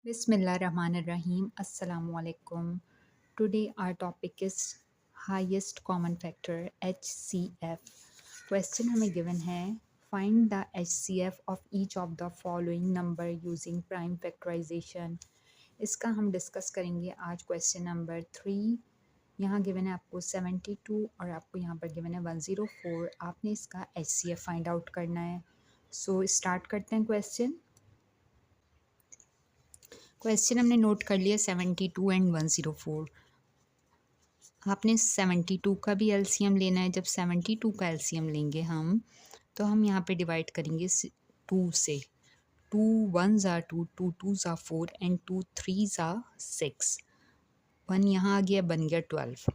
Bismillahirrahmanirrahim. Assalamualaikum. Today our topic is highest common factor HCF. Question हमें given है find the HCF of each of the following number using prime factorization. इसका हम discuss करेंगे आज question number 3। यहाँ given है आपको 72 और आपको यहाँ पर गिवन है 104। आपने इसका HCF फाइंड आउट करना है। सो स्टार्ट करते हैं क्वेश्चन हमने नोट कर लिया 72 एंड 104। आपने 72 का भी एलसीएम लेना है। जब 72 का एलसीएम लेंगे हम तो हम यहाँ पे डिवाइड करेंगे 2 से। 2 1 ज़ा 2, 2 2 ज़ा 4 एंड 2 3 ज़ा 6। 1 यहाँ आ गया, बन गया 12।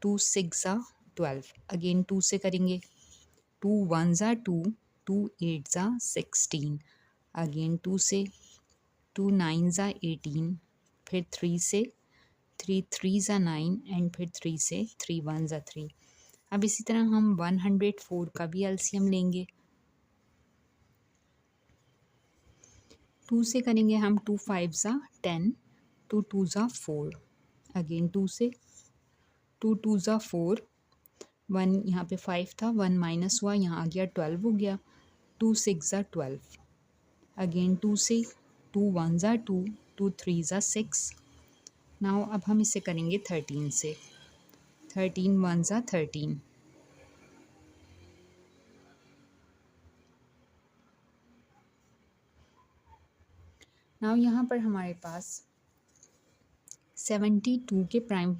2 6 ज़ा 12, अगेन 2 से करेंगे। 2 1 ज़ा 2, 2 8 ज़ा 16, अगेन 2 से। 2 9 ज़ा 18, फिर 3 से। 3 3 ज़ा 9 एंड फिर 3 से। 3 1 ज़ा 3। अब इसी तरह हम 104 का भी एलसीएम लेंगे। 2 से करेंगे हम। 2 5 ज़ा 10, 2 2 ज़ा 4, अगेन 2 से। 2 2 ज़ा 4, 1 यहाँ पे 5 था, 1 माइनस हुआ, यहाँ आ गया 12 हो गया। 2 6 ज़ा 12, अगेन 2 से। 2 1 ज़ा 2, 2 3 ज़ा 6। नाउ अब हम इसे करेंगे 13 से। 13 1 ज़ा 13, नाउ यहाँ पर हमारे पास 72 के प्राइम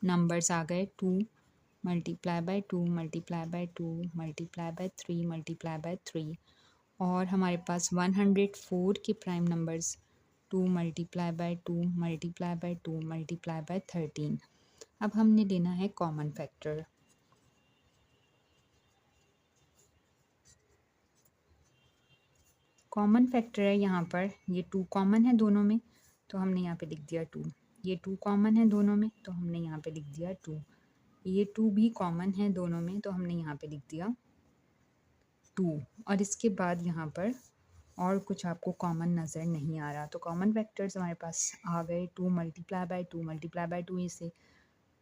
नंबर्स आ गए। 2 multiply by 2 multiply by 2 multiply by 3 multiply by 3, और हमारे पास 104 के prime numbers 2 multiply by 2 multiply by 2 multiply by 13। अब हमने लेना है कॉमन फैक्टर। कॉमन फैक्टर है यहाँ पर, ये 2 कॉमन है दोनों में तो हमने यहाँ पे लिख दिया 2। ये 2 कॉमन है दोनों में तो हमने यहाँ पे लिख दिया 2। ये 2 भी कॉमन है दोनों में तो हमने यहाँ पे लिख दिया 2। और इसके बाद यहाँ पर और कुछ आपको कॉमन नज़र नहीं आ रहा, तो कॉमन फैक्टर्स हमारे पास आ गए। 2 मल्टीप्लाई बाय 2 मल्टीप्लाई बाय 2, इसे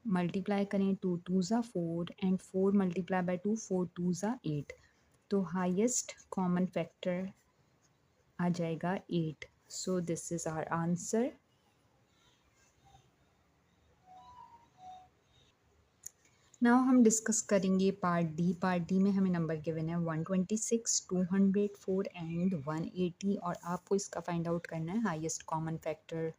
मल्टीप्लाई करें। 2 2 ज़ा 4 एंड 4 मल्टीप्लाई बाय 2, 4 2 ज़ा 8। तो हाईएस्ट कॉमन फैक्टर आ जाएगा 8। So this is our answer. Now हम डिस्कस करेंगे पार्ट डी। पार्ट डी में हमें नंबर गिवन है 126, 204 एंड 180, और आपको इसका फाइंड आउट करना है हाईएस्ट कॉमन फैक्टर।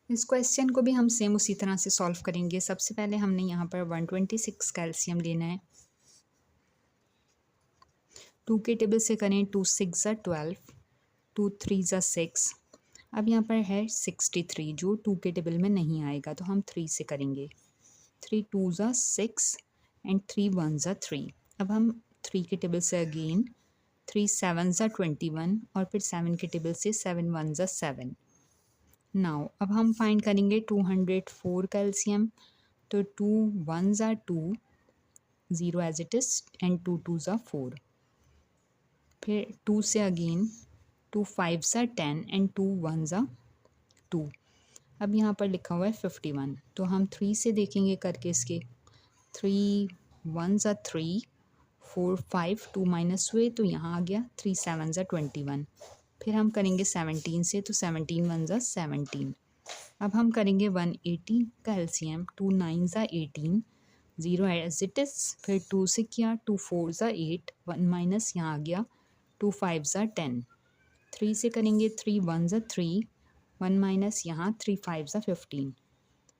इस क्वेश्चन को भी हम सेम उसी तरह से सॉल्व करेंगे। सबसे पहले हमने यहाँ पर 126 का एलसीएम लेना है। 2 के टेबल से करें। 2 6 ज़ा 12, 2 3 ज़ा 6। अब यहाँ पर है 63 जो 2 के टेबल में नहीं आएगा, तो हम 3 से करेंगे। 3 2 ज़ा 6 एंड 3 1 ज़ा 3। अब हम 3 के टेबल से अगेन 3 7 ज़ा 21, और फिर 7 के टेबल से 7 1 ज़ा 7। नाउ अब हम फाइंड करेंगे 204 का एलसीएम। तो 2 1 ज़ा 2, 0 एज इट इज़, एंड 2 2 ज़ा 4। फिर 2 से अगेन 2 5 ज़ा 10 एंड 2 1 ज़ा 2। अब यहाँ पर लिखा हुआ है 51, तो हम 3 से देखेंगे करके इसके। 3 1 ज़ा 3, 4 5, 2 माइनस हुए तो यहाँ आ गया 3 7 ज़ा 21। फिर हम करेंगे 17 से, तो 17 1 ज़ा 17। अब हम करेंगे 180 का एलसीएम। 2 9 ज़ा 18, 0 एज इट इज़। फिर 2 से किया। 2 4 ज़ा 8, 1 माइनस यहाँ आ गया 2 5 ज़ा 10। 3 से करेंगे। 3 1 ज़ा 3, 1 माइनस यहाँ 3 5 ज़ा 15,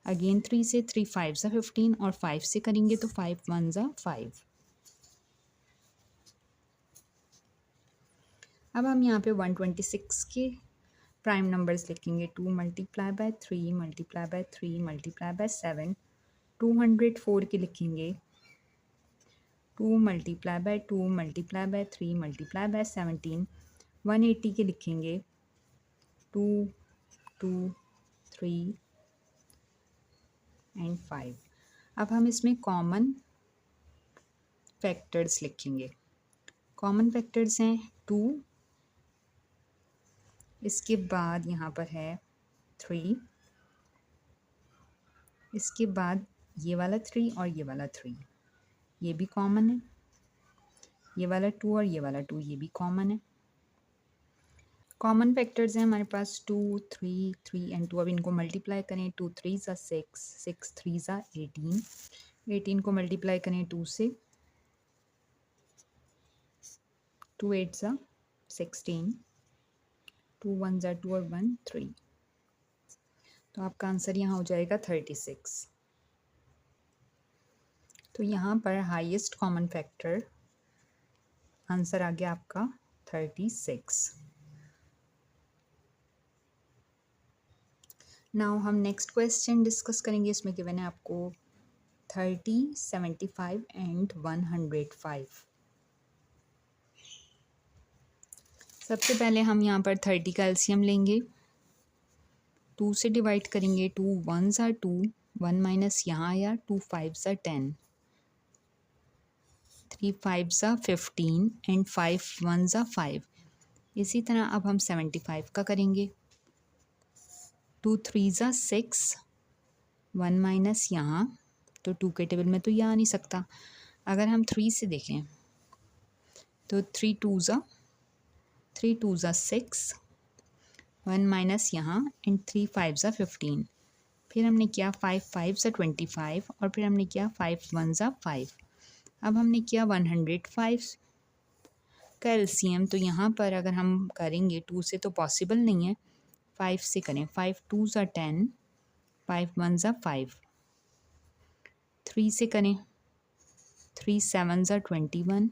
अगेन 3 से। 3 5 ज़ा 15, और 5 से करेंगे तो 5 1 ज़ा 5। अब हम यहाँ पे 126 के प्राइम नंबर्स लिखेंगे। 2 multiply by 3 multiply by 3 multiply by 7। 204 के लिखेंगे। 2 multiply by 2 multiply by 3 multiply by 17। 180 के लिखेंगे। 2 2 3 एंड 5। अब हम इसमें कॉमन फैक्टर्स लिखेंगे। कॉमन फैक्टर्स हैं 2, इसके बाद यहाँ पर है 3, इसके बाद ये वाला 3 और ये वाला 3, ये भी कॉमन है। ये वाला 2 और ये वाला 2, ये भी कॉमन है। कॉमन फैक्टर्स हैं हमारे पास 2, 3, 3 एंड 2। अब इनको मल्टीप्लाई करें, 2 3 ज़ा 6, 6 3 ज़ा 18, 18 को मल्टीप्लाई करें 2 से, 2 8 ज़ा 16, 2 1 ज़ा 2 और 1 3। तो आपका आंसर यहाँ हो जाएगा 36। तो यहाँ पर हाईएस्ट कॉमन फैक्टर आंसर आ गया आपका 36। नाउ हम नेक्स्ट क्वेश्चन डिस्कस करेंगे। इसमें गिवन है आपको 30, 75 एंड 105। सबसे पहले हम यहाँ पर 30 का एलसीएम लेंगे, 2 से डिवाइड करेंगे, 2 1 ज़ा 2, 1 माइनस यहाँ आया, 2 5 ज़ा 10, 3 5 ज़ा 15 एंड 5 1 ज़ा 5। इसी तरह अब हम 75 का करेंगे, 2 3 ज़ा 6, 1 माइनस यहाँ, तो 2 के टेबल में तो ये आ नहीं सकता। अगर हम 3 से देखें तो 3 2 ज़ा 6, 1 माइनस यहाँ एंड 3 5 ज़ा 15। फिर हमने किया 5 5 ज़ा 25 और फिर हमने किया 5 1 ज़ा 5। अब हमने किया 105 का एलसीएम। तो यहाँ पर अगर हम करेंगे 2 से तो पॉसिबल नहीं है, 5 से करें, 5 2 ज़ा 10, 5 1 ज़ा 5। 3 से करें, 3 7 ज़ा 21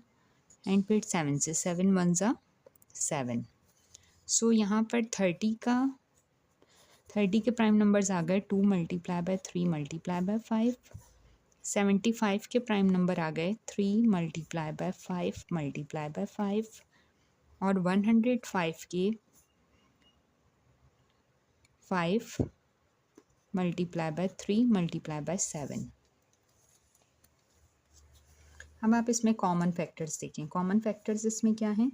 एंड फिर 7 से, 7 1 ज़ा 7। सो यहाँ पर 30 के प्राइम नंबर्स आ गए 2 मल्टीप्लाई बाय 3 मल्टीप्लाई बाय 5। 75 के प्राइम नंबर आ गए 3 मल्टीप्लाई बाय 5 मल्टीप्लाई बाय 5। और 105 के 5 मल्टीप्लाई बाय 3 मल्टीप्लाई बाय 7। अब आप इसमें कॉमन फैक्टर्स देखें। कॉमन फैक्टर्स इसमें क्या हैं,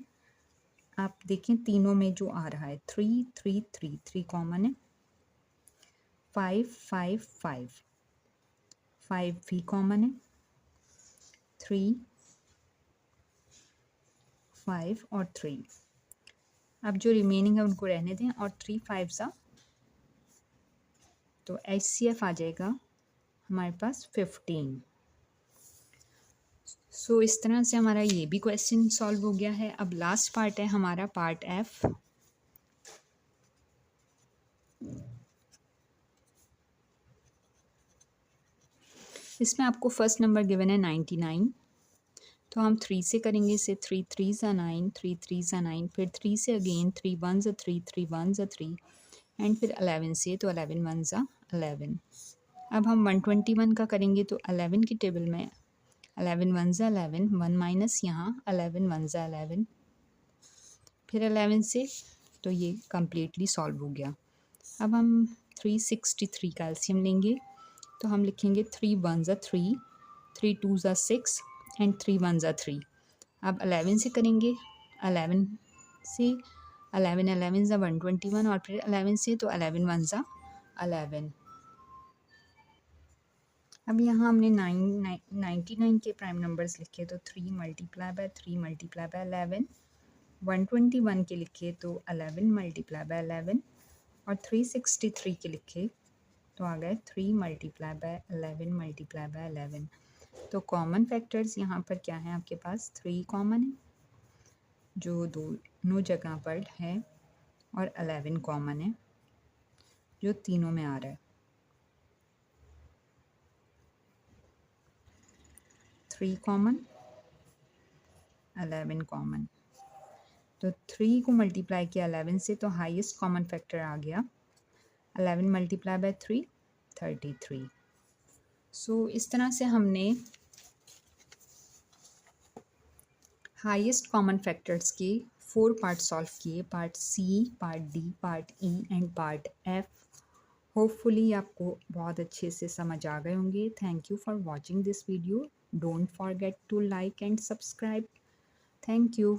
आप देखें तीनों में जो आ रहा है 3 3 3, 3 कॉमन है, 5 5 5, 5 भी कॉमन है, 3 5 और 3। अब जो रिमेनिंग है उनको रहने दें और 3 5 सा, तो HCF आ जाएगा हमारे पास 15। सो इस तरह से हमारा ये भी क्वेश्चन सॉल्व हो गया है। अब लास्ट पार्ट है हमारा पार्ट F। इसमें आपको फर्स्ट नंबर गिवन है 99। तो हम 3 से करेंगे इसे, 3 3 ज़ा 9, 3 3 ज़ा 9, फिर 3 से अगेन 3 1 ज़ा 3, 3 1 ज़ा 3 एंड फिर 11 से, तो 11 1 ज़ा 11। अब हम 121 का करेंगे तो 11 की टेबल में 11 1 ज़ा 11, 1 माइनस यहाँ 11 1 ज़ा 11, फिर 11 से, तो ये कम्प्लीटली सॉल्व हो गया। अब हम 363 का एलसीएम लेंगे, तो हम लिखेंगे 3 1 ज़ा 3, 3 2 ज़ा 6 एंड 3 1 ज़ा 3। अब 11 से करेंगे, 11 से 11 11 ज़ा 121 और फिर 11 से, तो 11 1 ज़ा 11। अब यहाँ हमने 99 के प्राइम नंबर्स लिखे, तो 3 मल्टीप्लाई बाय 3 मल्टीप्लाई बाय 11। 121 के लिखे तो 11 मल्टीप्लाई बाय 11 और 363 के लिखे तो आ गए 3 मल्टीप्लाई बाय 11 मल्टीप्लाई बाय 11। तो कॉमन फैक्टर्स यहाँ पर क्या है आपके पास, 3 कॉमन है जो दोनों जगह पर है और 11 कॉमन है जो तीनों में आ रहा है। 3 कॉमन, 11 कॉमन। तो 3 को मल्टीप्लाई किया 11 से, तो हाईएस्ट कॉमन फैक्टर आ गया 11 मल्टीप्लाई बाय 3 33। सो इस तरह से हमने हाईएस्ट कॉमन फैक्टर्स के 4 पार्ट सॉल्व किए, part C, part D, part E and part F. Hopefully आपको बहुत अच्छे से समझ आ गए होंगे। Thank you for watching this video. Don't forget to like and subscribe. Thank you.